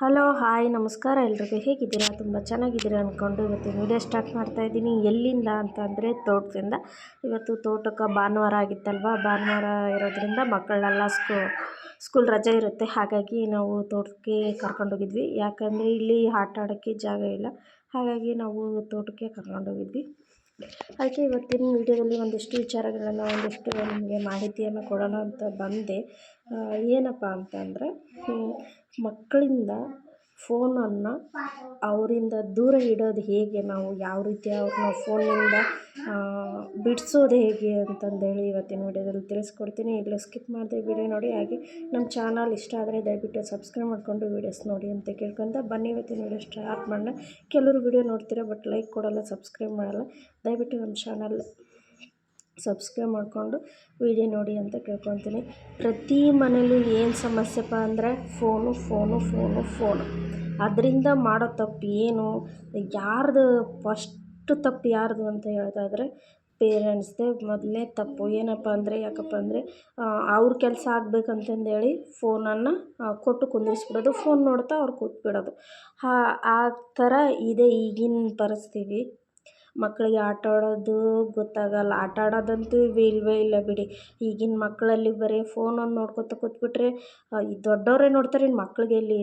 Hello hi ನಮಸ್ಕಾರ ಎಲ್ರಿಗೂ ಹೇಗಿದ್ದೀರಾ? ತುಂಬ ಚೆನ್ನಾಗಿದ್ದೀರಾ ಅಂದ್ಕೊಂಡು ಇವತ್ತಿನ ವೀಡಿಯೋ ಸ್ಟಾರ್ಟ್ ಮಾಡ್ತಾಯಿದ್ದೀನಿ. ಎಲ್ಲಿಂದ ಅಂತಂದರೆ ತೋಟದಿಂದ. ಇವತ್ತು ತೋಟಕ್ಕೆ ಭಾನುವಾರ ಆಗಿತ್ತಲ್ವ, ಭಾನುವಾರ ಇರೋದ್ರಿಂದ ಮಕ್ಕಳನ್ನೆಲ್ಲ ಸ್ಕೂಲ್ ರಜೆ ಇರುತ್ತೆ. ಹಾಗಾಗಿ ನಾವು ತೋಟಕ್ಕೆ ಕರ್ಕೊಂಡೋಗಿದ್ವಿ. ಯಾಕಂದರೆ ಇಲ್ಲಿ ಆಟ ಆಡೋಕ್ಕೆ ಜಾಗ ಇಲ್ಲ, ಹಾಗಾಗಿ ನಾವು ತೋಟಕ್ಕೆ ಕರ್ಕೊಂಡೋಗಿದ್ವಿ. ಅದಕ್ಕೆ ಇವತ್ತಿನ ವೀಡಿಯೋದಲ್ಲಿ ಒಂದಿಷ್ಟು ವಿಚಾರಗಳನ್ನು ನಿಮಗೆ ಮಾಹಿತಿಯನ್ನು ಕೊಡೋಣ ಅಂತ ಬಂದೆ. ಏನಪ್ಪ ಅಂತಂದರೆ, ಮಕ್ಕಳಿಂದ ಫೋನನ್ನು ಅವರಿಂದ ದೂರ ಇಡೋದು ಹೇಗೆ, ನಾವು ಯಾವ ರೀತಿ ಅವ್ರನ್ನ ಫೋನಿಂದ ಬಿಡಿಸೋದು ಹೇಗೆ ಅಂತಂದೇಳಿ ಇವತ್ತಿನ ವೀಡಿಯೋದಲ್ಲಿ ತಿಳಿಸ್ಕೊಡ್ತೀನಿ. ಇಲ್ಲ ಸ್ಕಿಪ್ ಮಾಡಿದೆ ವೀಡಿಯೋ ನೋಡಿ. ಹಾಗೆ ನಮ್ಮ ಚಾನಲ್ ಇಷ್ಟ ಆದರೆ ದಯವಿಟ್ಟು ಸಬ್ಸ್ಕ್ರೈಬ್ ಮಾಡಿಕೊಂಡು ವೀಡಿಯೋಸ್ ನೋಡಿ ಅಂತ ಕೇಳ್ಕೊಂತ ಬನ್ನಿ ಇವತ್ತಿನ ವೀಡಿಯೋ ಸ್ಟಾರ್ಟ್ ಮಾಡೋಣ. ಕೆಲವರು ವೀಡಿಯೋ ನೋಡ್ತೀರಾ ಬಟ್ ಲೈಕ್ ಕೊಡೋಲ್ಲ, ಸಬ್ಸ್ಕ್ರೈಬ್ ಮಾಡಲ್ಲ. ದಯವಿಟ್ಟು ನಮ್ಮ ಚಾನಲ್ ಸಬ್ಸ್ಕ್ರೈಬ್ ಮಾಡಿಕೊಂಡು ವೀಡಿಯೋ ನೋಡಿ ಅಂತ ಕೇಳ್ಕೊತೀನಿ. ಪ್ರತಿ ಮನೇಲಿ ಏನು ಸಮಸ್ಯೆಪ್ಪ ಅಂದರೆ ಫೋನು. ಅದರಿಂದ ಮಾಡೋ ತಪ್ಪು ಏನು, ಯಾರ್ದು ಫಸ್ಟ್ ತಪ್ಪು ಯಾರ್ದು ಅಂತ ಹೇಳ್ತಾಯಿದ್ರೆ ಪೇರೆಂಟ್ಸ್ದೇ ಮೊದಲನೇ ತಪ್ಪು. ಏನಪ್ಪ ಅಂದರೆ, ಯಾಕಪ್ಪ ಅಂದರೆ ಅವ್ರ ಕೆಲಸ ಆಗಬೇಕಂತಂದೇಳಿ ಫೋನನ್ನು ಕೊಟ್ಟು ಕುಂದಿರಿಸ್ಬಿಡೋದು, ಫೋನ್ ನೋಡ್ತಾ ಅವ್ರು ಕೂತ್ಬಿಡೋದು. ಆ ಥರ ಇದೆ ಈಗಿನ ಪರಿಸ್ಥಿತಿ. ಮಕ್ಕಳಿಗೆ ಆಟ ಆಡೋದು ಗೊತ್ತಾಗಲ್ಲ. ಆಟ ಆಡೋದಂತೂ ಇಲ್ವೇ ಇಲ್ಲ ಬಿಡಿ. ಈಗಿನ ಮಕ್ಕಳಲ್ಲಿ ಬರೀ ಫೋನನ್ನು ನೋಡ್ಕೊತ ಕೂತ್ಬಿಟ್ರೆ ಈ ದೊಡ್ಡವರೇ ನೋಡ್ತಾರೆ, ಇನ್ನು ಮಕ್ಕಳಿಗೆ ಎಲ್ಲಿ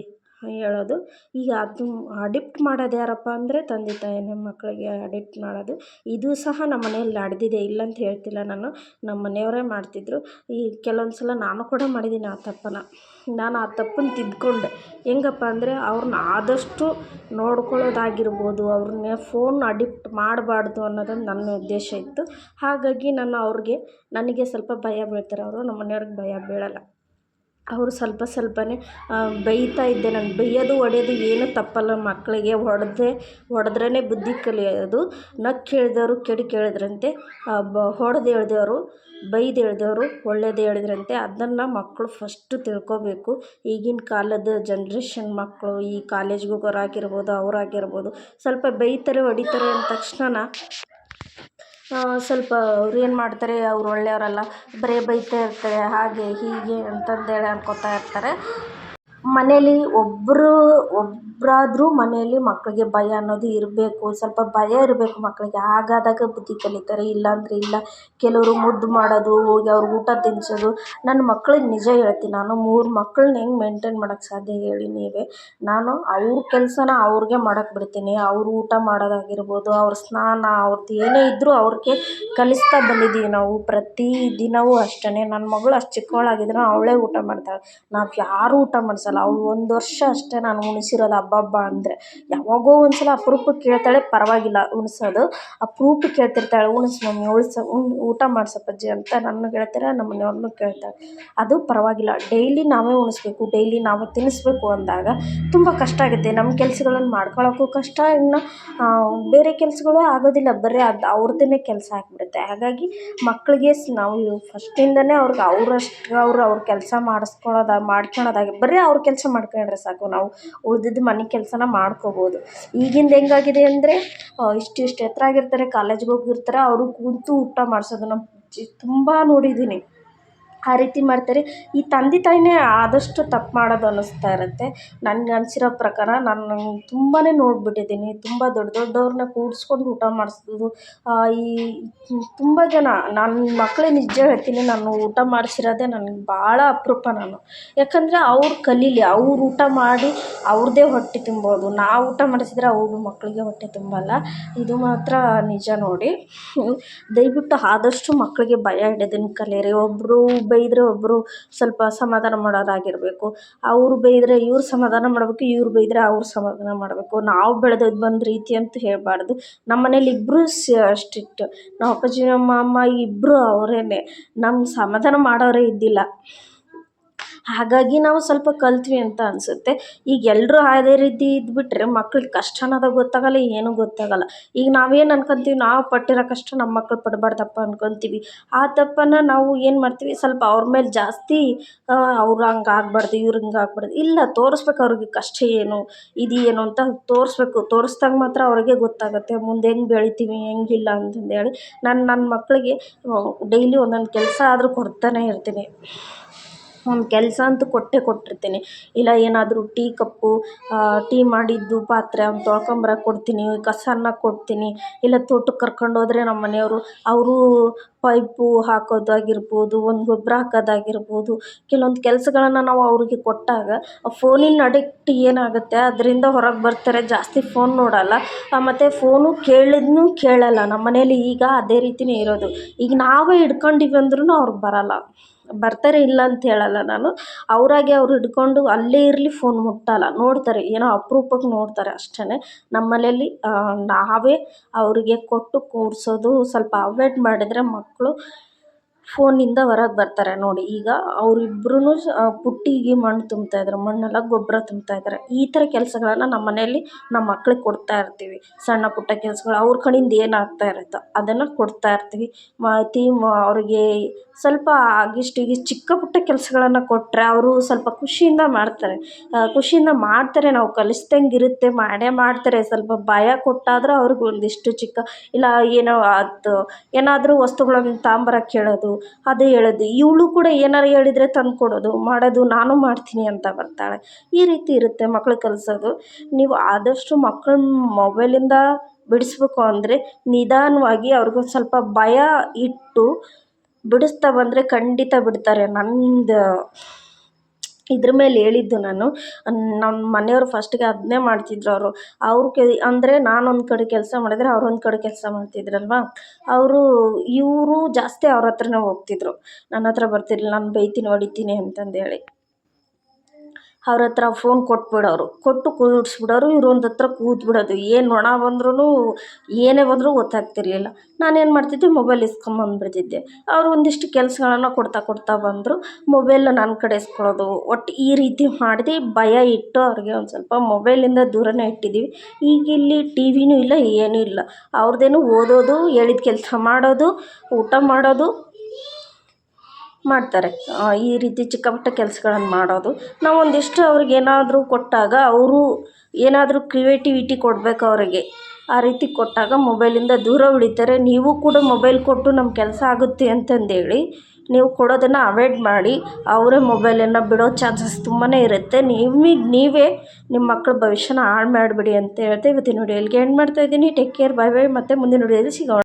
ಹೇಳೋದು. ಈಗ ಅದು ಅಡಿಕ್ಟ್ ಮಾಡೋದು ಯಾರಪ್ಪ ಅಂದರೆ ತಂದೆ ತಾಯಿನೇ ಮಕ್ಕಳಿಗೆ ಅಡಿಕ್ಟ್ ಮಾಡೋದು. ಇದು ಸಹ ನಮ್ಮ ಮನೆಯಲ್ಲಿ ನಡೆದಿದೆ, ಇಲ್ಲಂತ ಹೇಳ್ತಿಲ್ಲ ನಾನು. ನಮ್ಮ ಮನೆಯವರೇ ಮಾಡ್ತಿದ್ರು. ಈ ಕೆಲವೊಂದು ಸಲ ನಾನು ಕೂಡ ಮಾಡಿದ್ದೀನಿ ಆ ತಪ್ಪನ್ನು. ನಾನು ಆ ತಪ್ಪನ್ನು ತಿದ್ದುಕೊಂಡೆ. ಹೆಂಗಪ್ಪ ಅಂದರೆ, ಅವ್ರನ್ನ ಆದಷ್ಟು ನೋಡ್ಕೊಳ್ಳೋದಾಗಿರ್ಬೋದು, ಅವ್ರನ್ನೇ ಫೋನ್ ಅಡಿಕ್ಟ್ ಮಾಡಬಾರ್ದು ಅನ್ನೋದೊಂದು ನನ್ನ ಉದ್ದೇಶ ಇತ್ತು. ಹಾಗಾಗಿ ನನಗೆ ಸ್ವಲ್ಪ ಭಯ ಬೀಳ್ತಾರೆ ಅವರು, ನಮ್ಮ ಮನೆಯವ್ರಿಗೆ ಭಯ ಬೀಳಲ್ಲ. ಅವರು ಸ್ವಲ್ಪನೇ ಬೈತಾ ಇದ್ದೆ ನಾನು. ಬೈಯೋದು ಹೊಡೆಯೋದು ಏನೂ ತಪ್ಪಲ್ಲ. ಮಕ್ಕಳಿಗೆ ಹೊಡೆದ್ರೇ ಬುದ್ಧಿ ಕಲಿಯೋದು. ನಕ್ಕು ಹೇಳಿದವರು ಕೆಡುಕು ಹೇಳಿದ್ರಂತೆ, ಹೊಡೆದು ಹೇಳ್ದವರು ಬೈದು ಹೇಳ್ದವರು ಒಳ್ಳೇದು ಹೇಳಿದ್ರಂತೆ. ಅದನ್ನು ಮಕ್ಕಳು ಫಸ್ಟು ತಿಳ್ಕೊಬೇಕು. ಈಗಿನ ಕಾಲದ ಜನ್ರೇಷನ್ ಮಕ್ಕಳು, ಈ ಕಾಲೇಜ್ಗೆ ಹೋಗೋರಾಗಿರ್ಬೋದು, ಅವರಾಗಿರ್ಬೋದು, ಸ್ವಲ್ಪ ಬೈತಾರೆ ಹೊಡಿತಾರೆ ಅಂದ ತಕ್ಷಣ ಸ್ವಲ್ಪ ಅವ್ರು ಏನು ಮಾಡ್ತಾರೆ, ಅವ್ರು ಒಳ್ಳೆಯವರಲ್ಲ, ಬರೀ ಬೈತಾ ಇರ್ತಾರೆ, ಹಾಗೆ ಹೀಗೆ ಅಂತಂದೇಳಿ ಅನ್ಕೋತಾ ಇರ್ತಾರೆ. ಮನೇಲಿ ಒಬ್ಬರಾದ್ರೂ ಮನೆಯಲ್ಲಿ ಮಕ್ಕಳಿಗೆ ಭಯ ಅನ್ನೋದು ಇರಬೇಕು. ಸ್ವಲ್ಪ ಭಯ ಇರಬೇಕು ಮಕ್ಕಳಿಗೆ. ಹಾಗಾದಾಗ ಬುದ್ಧಿ ಕಲಿತಾರೆ, ಇಲ್ಲಾಂದರೆ ಇಲ್ಲ. ಕೆಲವರು ಮುದ್ದು ಮಾಡೋದು, ಹೋಗಿ ಅವ್ರಿಗೆ ಊಟ ತಿನ್ನಿಸೋದು. ನನ್ನ ಮಕ್ಳಿಗೆ ನಿಜ ಹೇಳ್ತೀನಿ, ನಾನು 3 ಮಕ್ಕಳನ್ನ ಹೆಂಗೆ ಮೇಂಟೈನ್ ಮಾಡೋಕ್ಕೆ ಸಾಧ್ಯ ಹೇಳಿ ನೀವೇ. ನಾನು ಅವ್ರ ಕೆಲಸನ ಅವ್ರಿಗೆ ಮಾಡೋಕ್ಕೆ ಬಿಡ್ತೀನಿ. ಅವರು ಊಟ ಮಾಡೋದಾಗಿರ್ಬೋದು, ಅವ್ರ ಸ್ನಾನ, ಅವ್ರದ್ದು ಏನೇ ಇದ್ದರೂ ಅವ್ರಿಗೆ ಕಲಿಸ್ತಾ ಬಂದಿದ್ದೀವಿ ನಾವು. ಪ್ರತಿ ದಿನವೂ ಅಷ್ಟೇ. ನನ್ನ ಮಗಳು ಅಷ್ಟು ಚಿಕ್ಕವಳಾಗಿದ್ರೆ ಅವಳೇ ಊಟ ಮಾಡ್ತಾಳೆ, ನಾವು ಯಾರೂ ಊಟ ಮಾಡಿಸಲ್ಲ. ಅವಳು 1 ವರ್ಷ ಅಷ್ಟೇ ನಾನು ಉಣಿಸಿರೋದು. ಹಬ್ಬ ಅಂದರೆ ಯಾವಾಗೋ ಒಂದು ಸಲ ಅಪರೂಪಕ್ಕೆ ಕೇಳ್ತಾಳೆ, ಪರವಾಗಿಲ್ಲ ಉಣಿಸೋದು. ಅಪರೂಪಕ್ಕೆ ಕೇಳ್ತಿರ್ತಾಳೆ, ಉಣಿಸು ಮಮ್ಮಿ, ಊಟ ಮಾಡಿಸಪ್ಪಜ್ಜಿ ಅಂತ ನನ್ನ ಗೆಳತಿಯರ ನಮ್ಮ ಮನೆಯವ್ರನ್ನೂ ಕೇಳ್ತಾಳೆ. ಅದು ಪರವಾಗಿಲ್ಲ. ಡೈಲಿ ನಾವೇ ಉಣಿಸ್ಬೇಕು, ಡೈಲಿ ನಾವೇ ತಿನ್ನಿಸ್ಬೇಕು ಅಂದಾಗ ತುಂಬ ಕಷ್ಟ ಆಗುತ್ತೆ. ನಮ್ಮ ಕೆಲಸಗಳನ್ನು ಮಾಡ್ಕೊಳ್ಳೋಕ್ಕೂ ಕಷ್ಟ, ಇನ್ನು ಬೇರೆ ಕೆಲಸಗಳು ಆಗೋದಿಲ್ಲ. ಬರೀ ಅದು ಅವ್ರದ್ದೇ ಕೆಲಸ ಆಗಿಬಿಡುತ್ತೆ. ಹಾಗಾಗಿ ಮಕ್ಕಳಿಗೆ ನಾವು ಫಸ್ಟಿಂದನೇ ಅವ್ರಿಗೆ ಅವ್ರ ಕೆಲಸ ಮಾಡ್ಕೊಳೋದಾಗಿ ಬರೀ ಅವ್ರ ಕೆಲಸ ಮಾಡ್ಕೊಂಡ್ರೆ ಸಾಕು, ನಾವು ಉಳಿದಿದ್ದು ಮನೆ ಕೆಲಸನ ಮಾಡ್ಕೋಬೋದು. ಈಗಿಂದು ಹೆಂಗಾಗಿದೆ ಅಂದರೆ, ಇಷ್ಟು ಎತ್ತರ ಆಗಿರ್ತಾರೆ, ಕಾಲೇಜ್ಗೆ ಹೋಗಿರ್ತಾರೆ, ಅವರು ಕೂತು ಊಟ ಮಾಡಿಸೋದು ನಮ್ಮ ತುಂಬ ನೋಡಿದ್ದೀನಿ. ಆ ರೀತಿ ಮಾಡ್ತಾರೆ. ಈ ತಂದೆ ತಾಯಿನೇ ಆದಷ್ಟು ತಪ್ಪು ಮಾಡೋದು ಅನ್ನಿಸ್ತಾ ಇರುತ್ತೆ. ನನಗೆ ಅನಿಸಿರೋ ಪ್ರಕಾರ ನಾನು ತುಂಬಾ ನೋಡಿಬಿಟ್ಟಿದ್ದೀನಿ. ತುಂಬ ದೊಡ್ಡವ್ರನ್ನ ಕೂಡಿಸ್ಕೊಂಡು ಊಟ ಮಾಡಿಸೋದು. ಈ ತುಂಬ ಜನ, ನನ್ನ ಮಕ್ಕಳೇ ನಿಜ ಹೇಳ್ತೀನಿ, ನಾನು ಊಟ ಮಾಡಿಸಿರೋದೇ ನನಗೆ ಭಾಳ ಅಪರೂಪ. ಯಾಕಂದರೆ ಅವ್ರು ಕಲೀಲಿ, ಅವ್ರು ಊಟ ಮಾಡಿ ಅವ್ರದ್ದೇ ಹೊಟ್ಟೆ ತುಂಬೋದು. ನಾವು ಊಟ ಮಾಡಿಸಿದ್ರೆ ಅವ್ರ ಮಕ್ಕಳಿಗೆ ಹೊಟ್ಟೆ ತುಂಬಲ್ಲ. ಇದು ಮಾತ್ರ ನಿಜ ನೋಡಿ. ದಯವಿಟ್ಟು ಆದಷ್ಟು ಮಕ್ಕಳಿಗೆ ಭಯ ಇಡೋದನ್ನು ಕಲೀರಿ. ಒಬ್ಬರು ಬೈದರೆ ಒಬ್ಬರು ಸ್ವಲ್ಪ ಸಮಾಧಾನ ಮಾಡೋದಾಗಿರಬೇಕು. ಅವರು ಬೈದರೆ ಇವ್ರು ಸಮಾಧಾನ ಮಾಡಬೇಕು, ಇವ್ರು ಬೈದರೆ ಅವ್ರು ಸಮಾಧಾನ ಮಾಡಬೇಕು. ನಾವು ಬೆಳೆದದ್ದು ಬಂದ ರೀತಿ ಅಂತ ಹೇಳಬಾರ್ದು. ನಮ್ಮ ಮನೇಲಿ ಇಬ್ಬರು ಸ್ಟ್ರಿಕ್ಟ್. ನಮ್ಮ ಅಪ್ಪಾಜಿ ನಮ್ಮ ಅಮ್ಮ ಇಬ್ಬರು ಅವರೇನೆ, ನಮ್ಗೆ ಸಮಾಧಾನ ಮಾಡೋರೇ ಇದ್ದಿಲ್ಲ. ಹಾಗಾಗಿ ನಾವು ಸ್ವಲ್ಪ ಕಲ್ತ್ವಿ ಅಂತ ಅನಿಸುತ್ತೆ. ಈಗ ಎಲ್ಲರೂ ಅದೇ ರೀತಿ ಇದ್ಬಿಟ್ರೆ ಮಕ್ಳಿಗೆ ಕಷ್ಟ ಅನ್ನೋದು ಗೊತ್ತಾಗಲ್ಲ, ಏನೂ ಗೊತ್ತಾಗಲ್ಲ. ಈಗ ನಾವೇನು ಅನ್ಕೊತೀವಿ, ನಾವು ಪಟ್ಟಿರೋ ಕಷ್ಟ ನಮ್ಮ ಮಕ್ಳು ಪಡಬಾರ್ದಪ್ಪ ಅನ್ಕೊತೀವಿ. ಆ ತಪ್ಪನ್ನು ನಾವು ಏನು ಮಾಡ್ತೀವಿ, ಸ್ವಲ್ಪ ಅವ್ರ ಮೇಲೆ ಜಾಸ್ತಿ ಅವ್ರು ಹಂಗೆ ಆಗಬಾರ್ದು, ಇವ್ರು ಹಿಂಗೆ ಆಗಬಾರ್ದು. ಇಲ್ಲ, ತೋರಿಸ್ಬೇಕು ಅವ್ರಿಗೆ ಕಷ್ಟ ಏನು, ಇದು ಏನು ಅಂತ ತೋರಿಸ್ಬೇಕು. ತೋರಿಸ್ದಾಗ ಮಾತ್ರ ಅವ್ರಿಗೆ ಗೊತ್ತಾಗುತ್ತೆ ಮುಂದೆ ಹೆಂಗೆ ಬೆಳಿತೀವಿ, ಹೆಂಗಿಲ್ಲ ಅಂತಂದೇಳಿ. ನನ್ನ ಮಕ್ಕಳಿಗೆ ಡೈಲಿ ಒಂದೊಂದು ಕೆಲಸ ಆದರೂ ಕೊಡ್ತಾನೆ ಇರ್ತೀನಿ. ಒಂದು ಕೆಲಸ ಅಂತೂ ಕೊಟ್ಟೇ ಕೊಟ್ಟಿರ್ತೀನಿ. ಇಲ್ಲ ಏನಾದರೂ ಟೀ ಕಪ್ಪು ಟೀ ಮಾಡಿದ್ದು ಪಾತ್ರೆ ಅವ್ನು ತೊಳ್ಕೊಂಬರಕ್ಕೆ ಕೊಡ್ತೀನಿ, ಕಸನ ಕೊಡ್ತೀನಿ. ಇಲ್ಲ ತೋಟಕ್ಕೆ ಕರ್ಕೊಂಡೋದ್ರೆ ನಮ್ಮ ಮನೆಯವರು ಅವರು ಪೈಪು ಹಾಕೋದಾಗಿರ್ಬೋದು, ಒಂದು ಗೊಬ್ಬರ ಹಾಕೋದಾಗಿರ್ಬೋದು, ಕೆಲವೊಂದು ಕೆಲಸಗಳನ್ನು ನಾವು ಅವ್ರಿಗೆ ಕೊಟ್ಟಾಗ ಫೋನಿನ ಅಡಿಕ್ಟ್ ಏನಾಗುತ್ತೆ ಅದರಿಂದ ಹೊರಗೆ ಬರ್ತಾರೆ. ಜಾಸ್ತಿ ಫೋನ್ ನೋಡಲ್ಲ, ಮತ್ತು ಫೋನು ಕೇಳಿದ್ನೂ ಕೇಳಲ್ಲ. ನಮ್ಮ ಮನೇಲಿ ಈಗ ಅದೇ ರೀತಿಯೇ ಇರೋದು. ಈಗ ನಾವೇ ಹಿಡ್ಕೊಂಡಿವಿ ಅಂದ್ರೂ ಅವ್ರು ಬರಲ್ಲ, ಬರ್ತಾರೆ ಇಲ್ಲ ಅಂತ ಹೇಳಲ್ಲ ನಾನು. ಅವರಾಗೆ ಅವ್ರು ಹಿಡ್ಕೊಂಡು ಅಲ್ಲೇ ಇರಲಿ ಫೋನ್ ಮುಟ್ಟಲ್ಲ, ನೋಡ್ತಾರೆ, ಏನೋ ಅಪ್ರೂಪಕ್ಕೆ ನೋಡ್ತಾರೆ ಅಷ್ಟೇ. ನಮ್ಮ ಮನೇಲಿ ನಾವೇ ಅವರಿಗೆ ಕೊಟ್ಟು ಕೂರಿಸೋದು ಸ್ವಲ್ಪ ಅವಾಯ್ಡ್ ಮಾಡಿದರೆ ಮಕ್ಕಳು ಫೋನಿಂದ ಹೊರಗೆ ಬರ್ತಾರೆ. ನೋಡಿ ಈಗ ಅವರಿಬ್ರೂ ಪುಟ್ಟಿಗೆ ಮಣ್ಣು ತುಂಬ್ತಾಯಿದ್ರು, ಮಣ್ಣೆಲ್ಲ ಗೊಬ್ಬರ ತುಂಬ್ತಾಯಿದ್ದಾರೆ. ಈ ಥರ ಕೆಲಸಗಳನ್ನು ನಮ್ಮ ಮನೆಯಲ್ಲಿ ನಮ್ಮ ಮಕ್ಳಿಗೆ ಕೊಡ್ತಾ ಇರ್ತೀವಿ. ಸಣ್ಣ ಪುಟ್ಟ ಕೆಲಸಗಳು ಅವ್ರ ಕಡೆಯಿಂದ ಏನಾಗ್ತಾ ಇರುತ್ತೋ ಅದನ್ನು ಕೊಡ್ತಾ ಇರ್ತೀವಿ. ಅವ್ರಿಗೆ ಸ್ವಲ್ಪ ಆಗಿಷ್ಟು ಈಗಿಷ್ಟು ಚಿಕ್ಕ ಪುಟ್ಟ ಕೆಲಸಗಳನ್ನು ಕೊಟ್ಟರೆ ಅವರು ಸ್ವಲ್ಪ ಖುಷಿಯಿಂದ ಮಾಡ್ತಾರೆ. ನಾವು ಕಲಿಸ್ದಂಗೆ ಇರುತ್ತೆ, ಮಾಡೇ ಮಾಡ್ತಾರೆ. ಸ್ವಲ್ಪ ಭಯ ಕೊಟ್ಟಾದ್ರೆ ಅವ್ರಿಗೆ ಒಂದಿಷ್ಟು ಚಿಕ್ಕ ಇಲ್ಲ ಏನೋ ಅದು ಏನಾದರೂ ವಸ್ತುಗಳನ್ನು ತಗೊಂಬರಕ್ಕೆ ಹೇಳೋದು, ಅದು ಹೇಳೋದು. ಇವಳು ಕೂಡ ಏನಾರು ಹೇಳಿದರೆ ತಂದುಕೊಡೋದು, ಮಾಡೋದು, ನಾನು ಮಾಡ್ತೀನಿ ಅಂತ ಬರ್ತಾಳೆ. ಈ ರೀತಿ ಇರುತ್ತೆ ಮಕ್ಳು ಕಲಿಸೋದು. ನೀವು ಆದಷ್ಟು ಮಕ್ಕಳನ್ನ ಮೊಬೈಲಿಂದ ಬಿಡಿಸ್ಬೇಕು ಅಂದರೆ ನಿಧಾನವಾಗಿ ಅವ್ರಿಗೊಂದು ಸ್ವಲ್ಪ ಭಯ ಇಟ್ಟು ಬಿಡಿಸ್ತಾ ಬಂದರೆ ಖಂಡಿತ ಬಿಡ್ತಾರೆ. ನಂದು ಇದ್ರ ಮೇಲೆ ಹೇಳಿದ್ದು ನಾನು. ನಮ್ಮ ಮನೆಯವರು ಫಸ್ಟಿಗೆ ಅದನ್ನೇ ಮಾಡ್ತಿದ್ರು. ಅಂದರೆ ನಾನೊಂದು ಕಡೆ ಕೆಲಸ ಮಾಡಿದರೆ ಅವ್ರೊಂದು ಕಡೆ ಕೆಲಸ ಮಾಡ್ತಿದ್ರಲ್ವ. ಇವರು ಜಾಸ್ತಿ ಅವ್ರ ಹತ್ರನೇ ಹೋಗ್ತಿದ್ರು, ನನ್ನ ಹತ್ರ ಬರ್ತಿರ್ಲಿಲ್ಲ. ನಾನು ಬೈತೀನಿ ಹೊಡಿತೀನಿ ಅಂತಂದೇಳಿ ಅವ್ರ ಹತ್ರ ಫೋನ್ ಕೊಟ್ಟು ಕೂರಿಸ್ಬಿಡೋರು. ಇವ್ರೊಂದು ಹತ್ರ ಕೂತ್ಬಿಡೋದು. ಏನು ನೊಣ ಬಂದ್ರೂ ಏನೇ ಬಂದರೂ ಗೊತ್ತಾಗ್ತಿರ್ಲಿಲ್ಲ. ನಾನೇನು ಮಾಡ್ತಿದ್ದೆ, ಮೊಬೈಲ್ ಇಸ್ಕೊಂಬಂದ್ಬಿಡ್ತಿದ್ದೆ. ಅವರು ಒಂದಿಷ್ಟು ಕೆಲಸಗಳನ್ನು ಕೊಡ್ತಾ ಬಂದರು. ಮೊಬೈಲ್ ನನ್ನ ಕಡೆ ಇಸ್ಕೊಳ್ಳೋದು. ಒಟ್ಟು ಈ ರೀತಿ ಮಾಡಿದೆ, ಭಯ ಇಟ್ಟು ಅವ್ರಿಗೆ ಒಂದು ಸ್ವಲ್ಪ ಮೊಬೈಲಿಂದ ದೂರನೇ ಇಟ್ಟಿದ್ದೀವಿ. ಈಗ ಇಲ್ಲಿ ಟಿ ವಿನೂ ಇಲ್ಲ, ಏನೂ ಇಲ್ಲ. ಅವ್ರದ್ದೇನು ಓದೋದು, ಹೇಳಿದ ಕೆಲಸ ಮಾಡೋದು, ಊಟ ಮಾಡೋದು ಮಾಡ್ತಾರೆ. ಈ ರೀತಿ ಚಿಕ್ಕ ಪುಟ್ಟ ಕೆಲಸಗಳನ್ನು ಮಾಡೋದು. ನಾವು ಒಂದಿಷ್ಟು ಅವ್ರಿಗೇನಾದರೂ ಕೊಟ್ಟಾಗ ಅವರು ಏನಾದರೂ ಕ್ರಿಯೇಟಿವಿಟಿ ಕೊಡಬೇಕು ಅವರಿಗೆ. ಆ ರೀತಿ ಕೊಟ್ಟಾಗ ಮೊಬೈಲಿಂದ ದೂರ ಉಳಿತಾರೆ. ನೀವು ಕೂಡ ಮೊಬೈಲ್ ಕೊಟ್ಟು ನಮ್ಮ ಕೆಲಸ ಆಗುತ್ತೆ ಅಂತಂದೇಳಿ ನೀವು ಕೊಡೋದನ್ನು ಅವಾಯ್ಡ್ ಮಾಡಿ. ಅವರೇ ಮೊಬೈಲನ್ನು ಬಿಡೋ ಚಾನ್ಸಸ್ ತುಂಬಾ ಇರುತ್ತೆ. ನೀವೇ ನಿಮ್ಮ ಮಕ್ಕಳ ಭವಿಷ್ಯನ ಹಾಳು ಮಾಡಿಬಿಡಿ ಅಂತ ಹೇಳ್ತಾ ಇವತ್ತಿನ ವಿಡಿಯೋ ಇಲ್ಲಿಗೆ ಎಂಡ್ ಮಾಡ್ತಾಯಿದ್ದೀನಿ. Take care, bye bye. ಮತ್ತೆ ಮುಂದಿನ ವಿಡಿಯೋದಲ್ಲಿ ಸಿಗೋಣ.